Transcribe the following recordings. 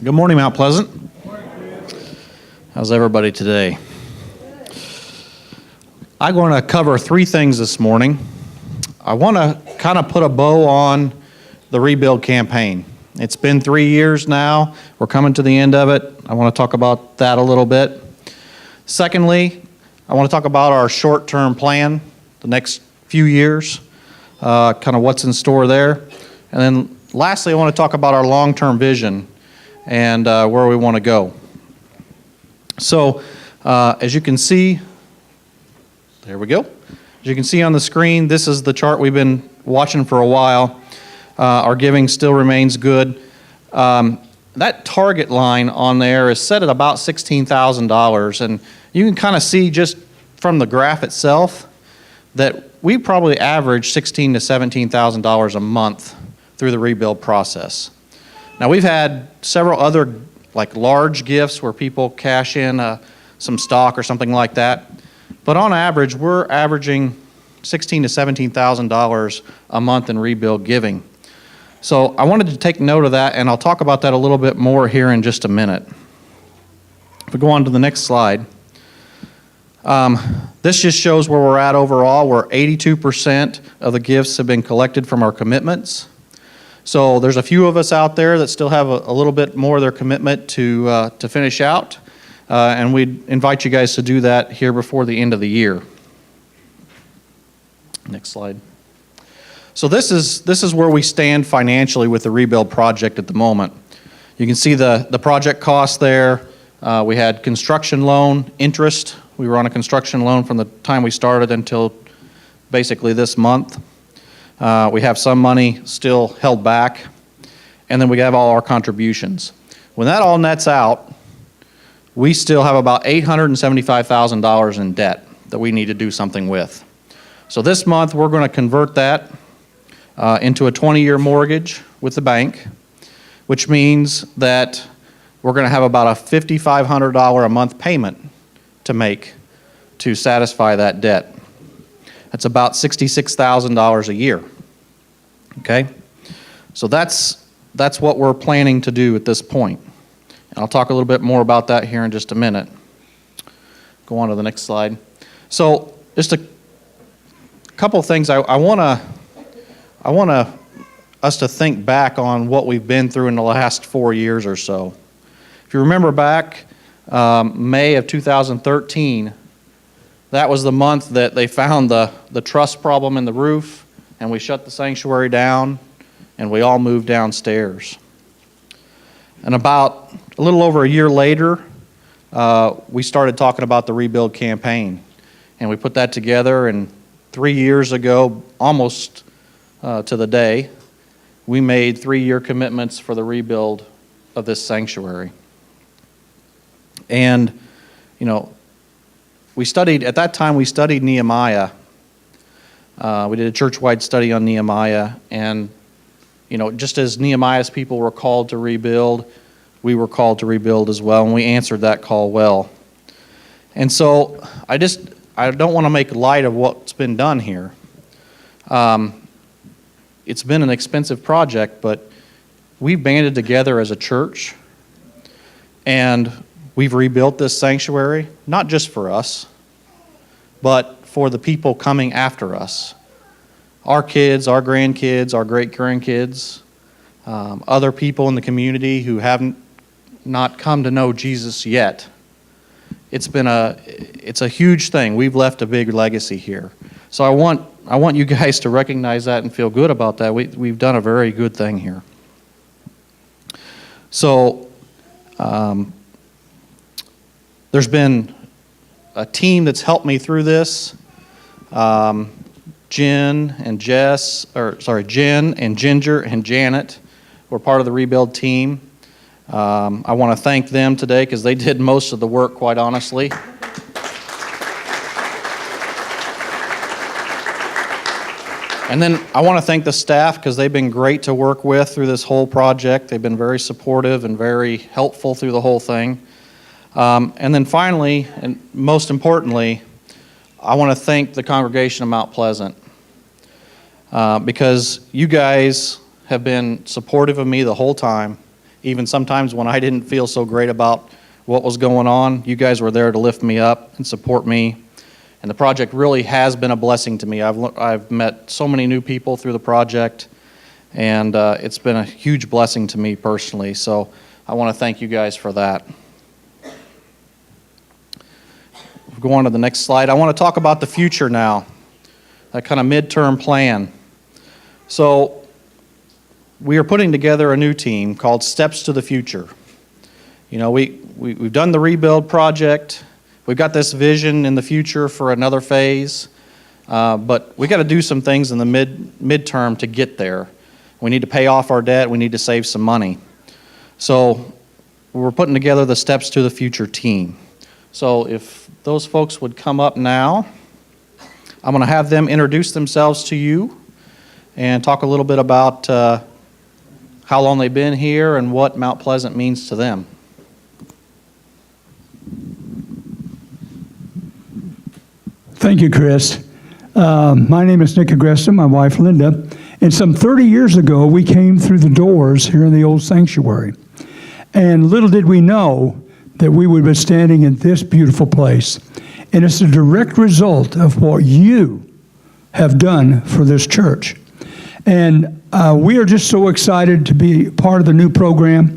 Good morning, Mount Pleasant. How's everybody today? I'm going to cover three things this morning. I want to kind of put a bow on the rebuild campaign. It's been 3 years now. We're coming to the end of it. I want to talk about that a little bit. Secondly, I want to talk about our short-term plan, the next few years, kind of what's in store there. And then lastly, I want to talk about our long-term vision and where we want to go. So as you can see, there we go. As you can see on the screen, this is the chart we've been watching for a while. Our giving still remains good. That target line on there is set at about $16,000, and you can kind of see just from the graph itself that we probably average $16,000 to $17,000 a month through the rebuild process. Now, we've had several other like large gifts where people cash in some stock or something like that, but on average, we're averaging $16,000 to $17,000 a month in rebuild giving. So I wanted to take note of that, and I'll talk about that a little bit more here in just a minute. If we go on to the next slide, this just shows where we're at overall. We're 82% of the gifts have been collected from our commitments. So there's a few of us out there that still have a little bit more of their commitment to finish out, and we'd invite you guys to do that here before the end of the year. Next slide. So this is where we stand financially with the rebuild project at the moment. You can see the project cost there. We had construction loan interest. We were on a construction loan from the time we started until basically this month. We have some money still held back, and then we have all our contributions. When that all nets out, we still have about $875,000 in debt that we need to do something with. So this month we're going to convert that into a 20-year mortgage with the bank, which means that we're going to have about a $5,500 a month payment to make to satisfy that debt. That's about $66,000 a year. Okay? So that's what we're planning to do at this point. And I'll talk a little bit more about that here in just a minute. Go on to the next slide. So just a couple of things I want us to think back on what we've been through in the last 4 years or so. If you remember back May of 2013, that was the month that they found the truss problem in the roof, and we shut the sanctuary down, and we all moved downstairs. And about a little over a year later, we started talking about the rebuild campaign, and we put that together, and 3 years ago, almost to the day, we made 3-year commitments for the rebuild of this sanctuary. And, you know, at that time we studied Nehemiah. We did a church-wide study on Nehemiah, and, you know, just as Nehemiah's people were called to rebuild, we were called to rebuild as well, and we answered that call well. And so I don't want to make light of what's been done here. It's been an expensive project, but we've banded together as a church, and we've rebuilt this sanctuary, not just for us, but for the people coming after us. Our kids, our grandkids, our great-grandkids, other people in the community who haven't not come to know Jesus yet. It's a huge thing. We've left a big legacy here. So I want you guys to recognize that and feel good about that. We've done a very good thing here. So there's been a team that's helped me through this. Jen and Ginger and Janet were part of the rebuild team. I want to thank them today because they did most of the work, quite honestly. And then I want to thank the staff because they've been great to work with through this whole project. They've been very supportive and very helpful through the whole thing. And then finally, and most importantly, I want to thank the congregation of Mount Pleasant because you guys have been supportive of me the whole time. even sometimes when I didn't feel so great about what was going on. You guys were there to lift me up and support me. And the project really has been a blessing to me. I've met so many new people through the project, and it's been a huge blessing to me personally. So I want to thank you guys for that. We'll go on to the next slide. I want to talk about the future now, that kind of midterm plan. So we are putting together a new team called Steps to the Future. You know, we've done the rebuild project. We've got this vision in the future for another phase, but we got to do some things in the midterm to get there. We need to pay off our debt. We need to save some money. So we're putting together the Steps to the Future team. So if those folks would come up now, I'm going to have them introduce themselves to you and talk a little bit about how long they've been here and what Mount Pleasant means to them. Thank you, Chris. My name is Nick Agresta, my wife Linda, and some 30 years ago we came through the doors here in the old sanctuary. And little did we know that we would be standing in this beautiful place. And it's a direct result of what you have done for this church. And we are just so excited to be part of the new program.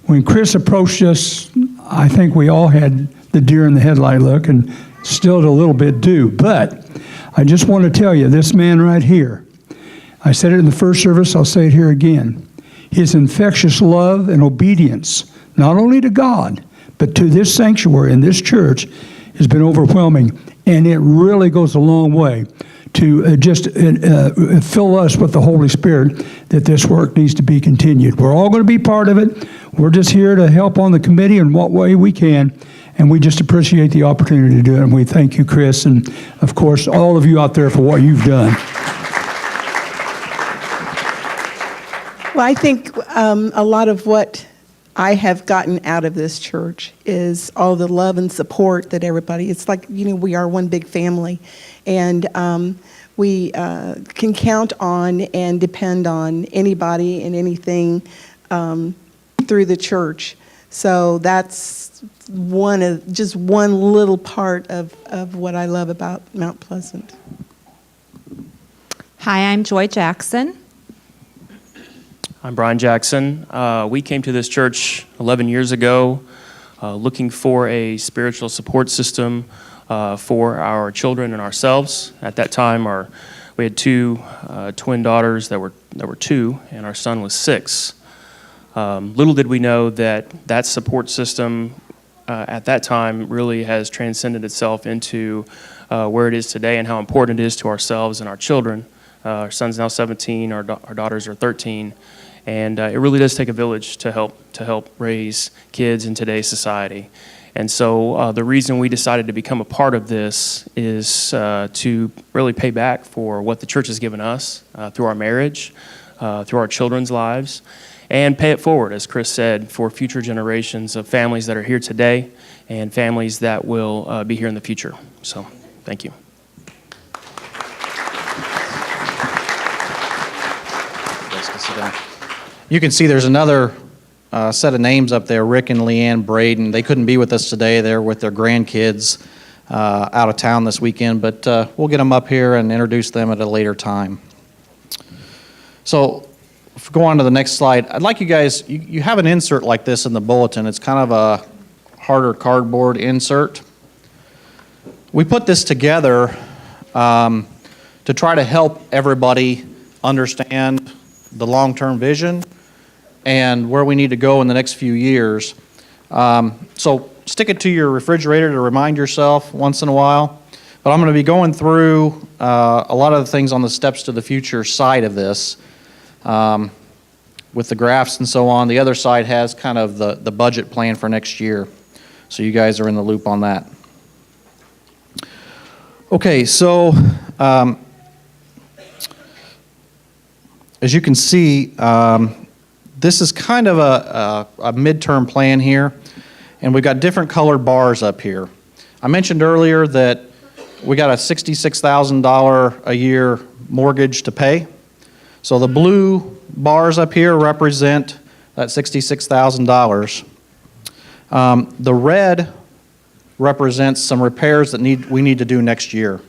When Chris approached us, I think we all had the deer in the headlight look, and still a little bit do. But I just want to tell you, this man right here, I said it in the first service, I'll say it here again. His infectious love and obedience, not only to God, but to this sanctuary and this church, has been overwhelming. And it really goes a long way to just fill us with the Holy Spirit that this work needs to be continued. We're all going to be part of it. We're just here to help on the committee in what way we can. And we just appreciate the opportunity to do it. And we thank you, Chris, and of course, all of you out there for what you've done. Well, I think a lot of what I have gotten out of this church is all the love and support that everybody, it's like, you know, we are one big family. And we can count on and depend on anybody and anything through the church. So that's just one little part of what I love about Mount Pleasant. Hi, I'm Joy Jackson. I'm Brian Jackson. We came to this church 11 years ago looking for a spiritual support system for our children and ourselves. At that time, we had two twin daughters that were 2, and our son was 6. Little did we know that support system at that time really has transcended itself into where it is today and how important it is to ourselves and our children. Our son's now 17, our daughters are 13, and it really does take a village to help raise kids in today's society. And so the reason we decided to become a part of this is to really pay back for what the church has given us through our marriage, through our children's lives, and pay it forward, as Chris said, for future generations of families that are here today and families that will be here in the future. So, thank you. You can see there's another set of names up there, Rick and Leanne Braden. They couldn't be with us today. They're with their grandkids out of town this weekend, but we'll get them up here and introduce them at a later time. So, if we go on to the next slide, I'd like you guys, you have an insert like this in the bulletin. It's kind of a harder cardboard insert. We put this together to try to help everybody understand the long-term vision and where we need to go in the next few years. So stick it to your refrigerator to remind yourself once in a while. But I'm going to be going through a lot of the things on the Steps to the Future side of this. With the graphs and so on. The other side has kind of the budget plan for next year. So you guys are in the loop on that. Okay, so as you can see, this is kind of a midterm plan here. And we've got different colored bars up here. I mentioned earlier that we got a $66,000 a year mortgage to pay. So the blue bars up here represent that $66,000. The red represents some repairs that we need to do next year.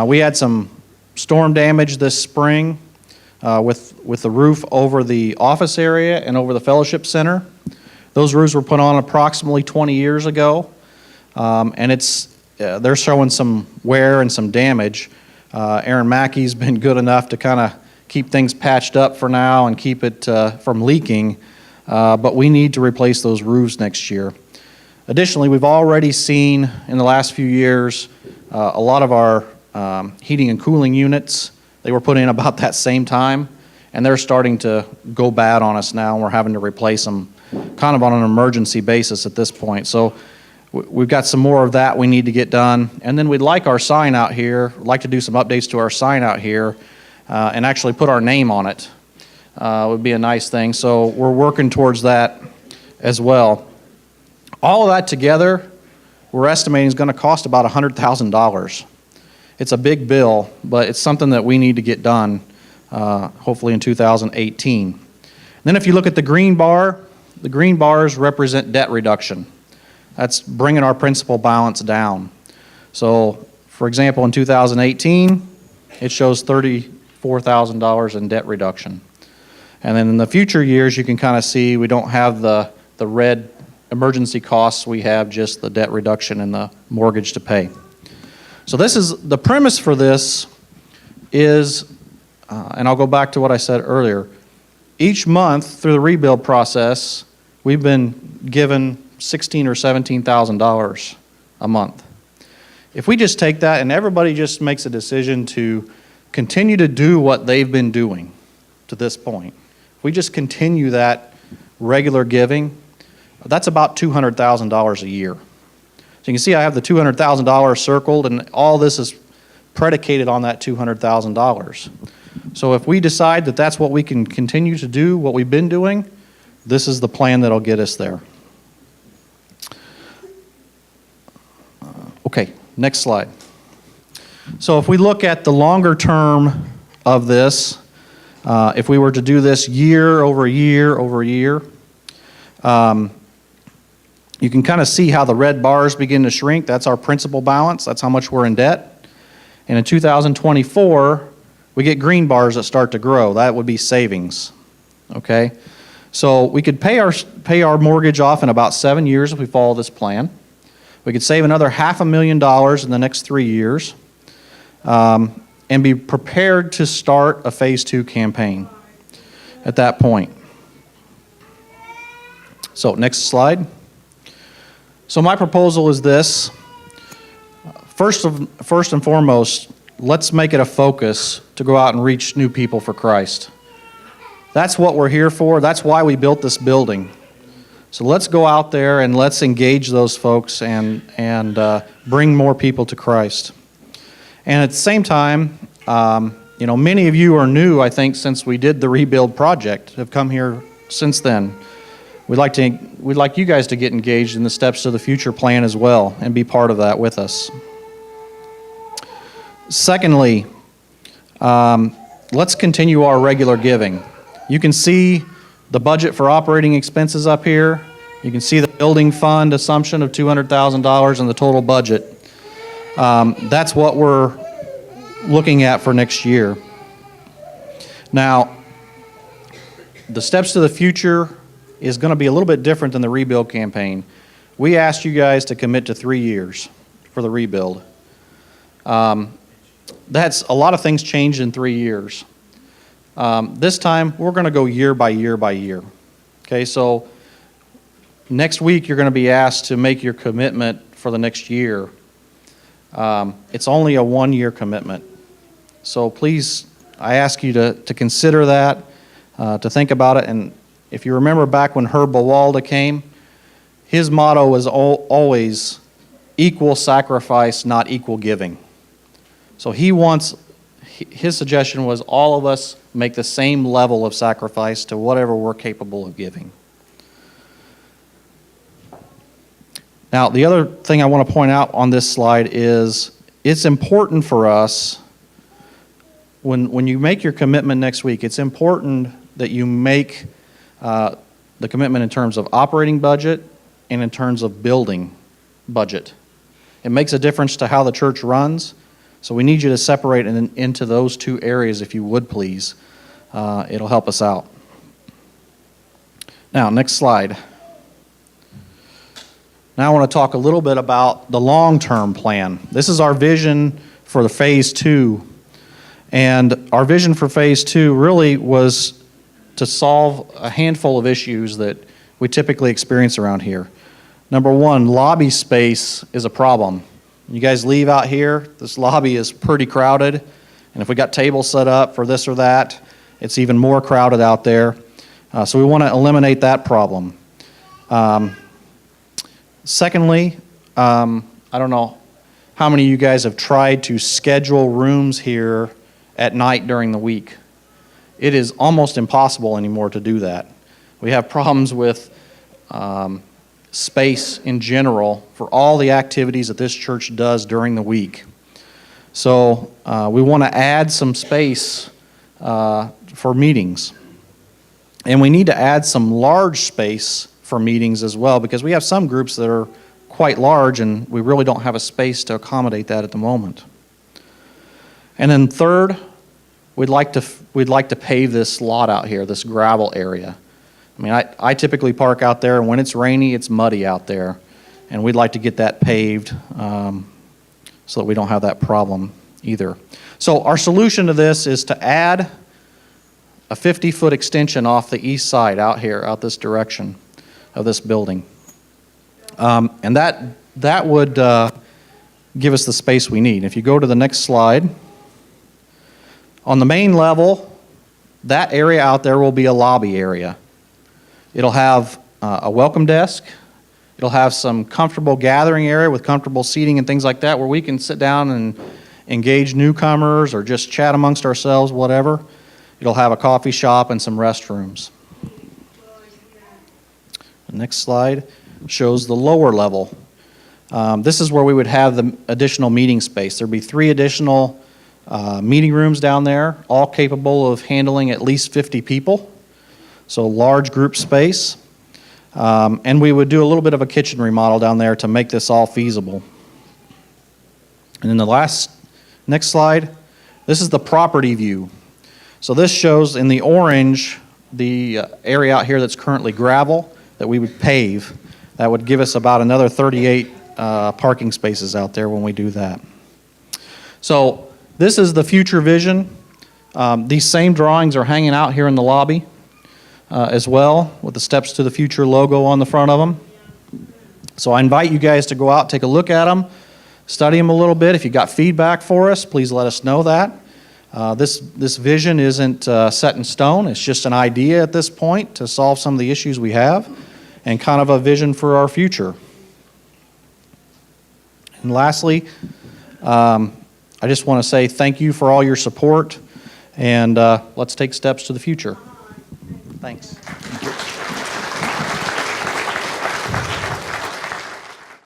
We had some storm damage this spring with the roof over the office area and over the fellowship center. Those roofs were put on approximately 20 years ago, and they're showing some wear and some damage. Aaron Mackey's been good enough to kind of keep things patched up for now and keep it from leaking, but we need to replace those roofs next year. Additionally, we've already seen in the last few years a lot of our heating and cooling units, they were put in about that same time, and they're starting to go bad on us now, and we're having to replace them kind of on an emergency basis at this point. So we've got some more of that we need to get done. And then we'd like our sign out here, we'd like to do some updates to our sign out here and actually put our name on it. Would be a nice thing. So we're working towards that as well. All of that together, we're estimating is going to cost about $100,000. It's a big bill, but it's something that we need to get done, hopefully in 2018. And then if you look at the green bar, the green bars represent debt reduction. That's bringing our principal balance down. So, for example, in 2018, it shows $34,000 in debt reduction. And then in the future years, you can kind of see we don't have the red emergency costs. We have just the debt reduction and the mortgage to pay. So this is the premise for this is, and I'll go back to what I said earlier. Each month through the rebuild process, we've been given $16,000 or $17,000 a month. If we just take that and everybody just makes a decision to continue to do what they've been doing to this point, if we just continue that regular giving, that's about $200,000 a year. So you can see I have the $200,000 circled, and all this is predicated on that $200,000. So if we decide that that's what we can continue to do, what we've been doing, this is the plan that'll get us there. Okay, next slide. So if we look at the longer term of this, if we were to do this year over year over year, you can kind of see how the red bars begin to shrink. That's our principal balance. That's how much we're in debt. And in 2024, we get green bars that start to grow. That would be savings. Okay? So we could pay our mortgage off in about 7 years if we follow this plan. We could save another $500,000 in the next 3 years and be prepared to start a phase 2 campaign at that point. So next slide. So my proposal is this. First and foremost, let's make it a focus to go out and reach new people for Christ. That's what we're here for. That's why we built this building. So let's go out there and let's engage those folks and bring more people to Christ. And at the same time, many of you are new, I think, since we did the rebuild project, have come here since then. We'd like you guys to get engaged in the Steps to the Future plan as well and be part of that with us. Secondly, let's continue our regular giving. You can see the budget for operating expenses up here. You can see the building fund assumption of $200,000 in the total budget. That's what we're looking at for next year. Now, the Steps to the Future is going to be a little bit different than the rebuild campaign. We asked you guys to commit to 3 years for the rebuild. That's a lot of things changed in 3 years. This time, we're going to go year by year by year. Okay, so next week, you're going to be asked to make your commitment for the next year. It's only a 1-year commitment. So please, I ask you to consider that, to think about it. And if you remember back when Herb Bawalda came, his motto was always equal sacrifice, not equal giving. So his suggestion was all of us make the same level of sacrifice to whatever we're capable of giving. Now, the other thing I want to point out on this slide is it's important for us, when you make your commitment next week, it's important that you make the commitment in terms of operating budget and in terms of building budget. It makes a difference to how the church runs, so we need you to separate into those two areas if you would please. It'll help us out. Now, next slide. Now I want to talk a little bit about the long-term plan. This is our vision for the phase 2. And our vision for phase 2 really was to solve a handful of issues that we typically experience around here. Number one, lobby space is a problem. You guys leave out here, this lobby is pretty crowded, and if we got tables set up for this or that, it's even more crowded out there. So we want to eliminate that problem. Secondly, I don't know how many of you guys have tried to schedule rooms here at night during the week. It is almost impossible anymore to do that. We have problems with space in general for all the activities that this church does during the week. So we want to add some space for meetings. And we need to add some large space for meetings as well, because we have some groups that are quite large and we really don't have a space to accommodate that at the moment. And then third, we'd like to pave this lot out here, this gravel area. I mean, I typically park out there, and when it's rainy, it's muddy out there. And we'd like to get that paved so that we don't have that problem either. So our solution to this is to add a 50-foot extension off the east side out here, out this direction of this building. And that would give us the space we need. If you go to the next slide, on the main level, that area out there will be a lobby area. It'll have a welcome desk. It'll have some comfortable gathering area with comfortable seating and things like that where we can sit down and engage newcomers or just chat amongst ourselves, whatever. It'll have a coffee shop and some restrooms. The next slide shows the lower level. This is where we would have the additional meeting space. There'd be 3 additional meeting rooms down there, all capable of handling at least 50 people. So large group space. And we would do a little bit of a kitchen remodel down there to make this all feasible. And then the next slide, this is the property view. So this shows in the orange the area out here that's currently gravel that we would pave. That would give us about another 38 parking spaces out there when we do that. So this is the future vision. These same drawings are hanging out here in the lobby as well, with the Steps to the Future logo on the front of them. So I invite you guys to go out, take a look at them, study them a little bit. If you got feedback for us, please let us know that. This vision isn't set in stone. It's just an idea at this point to solve some of the issues we have and kind of a vision for our future. And lastly, I just want to say thank you for all your support, and let's take steps to the future. Thanks.